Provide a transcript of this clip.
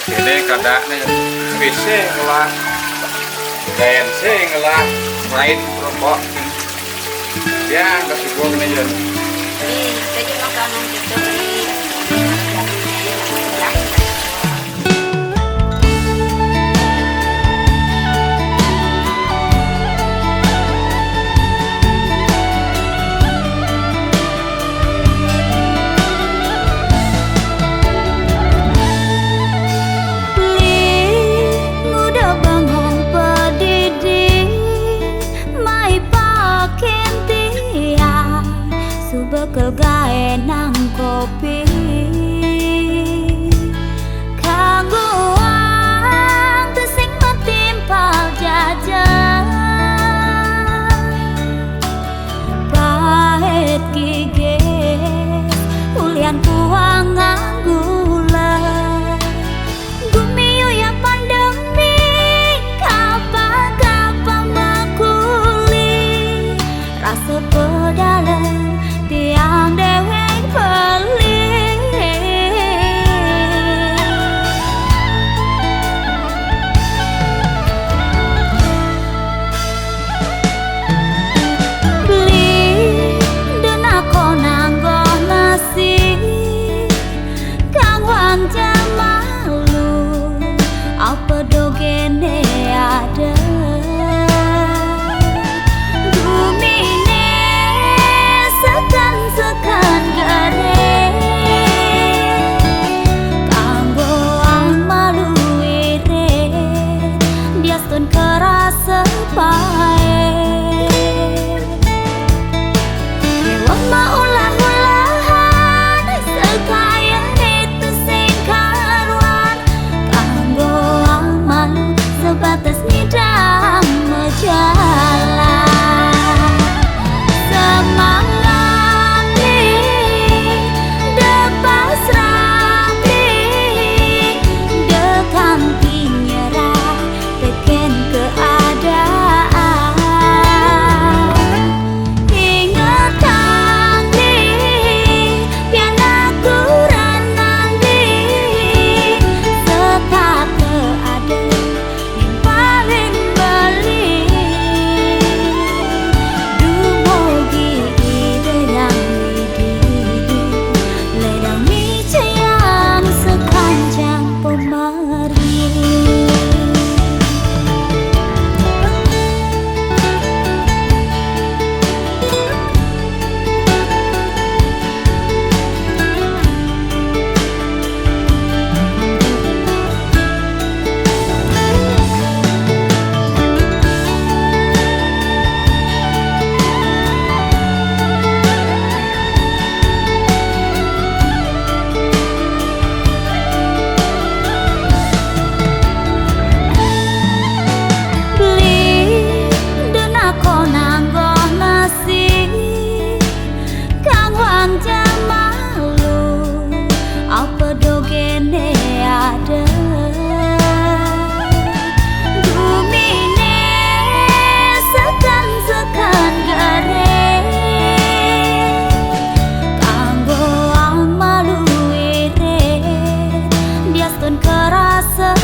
ini kadangnya WC ngelah DNC ngelah main perokok ya kasih gua kena jalan jadi makanan gitu bekal gawe nang kopi kanggo wong sing metimpal jajan pahit gigis ulian kuang nganggula gumiyu ya pandemi kapan-kapan makuli rasa pedalan tiang dewek pelik beli dan aku nanggo nasi kang wanja malu apa dogene ada sekan gare kanggo ang malu ire dia stun kerasa pae wong mau ulah-ulahan sekaya itu sing karuan kanggo ang malu sebatas midang mejalan apa dogene ada gumine sekan gare kanggo ang malu ire dia stun kerasa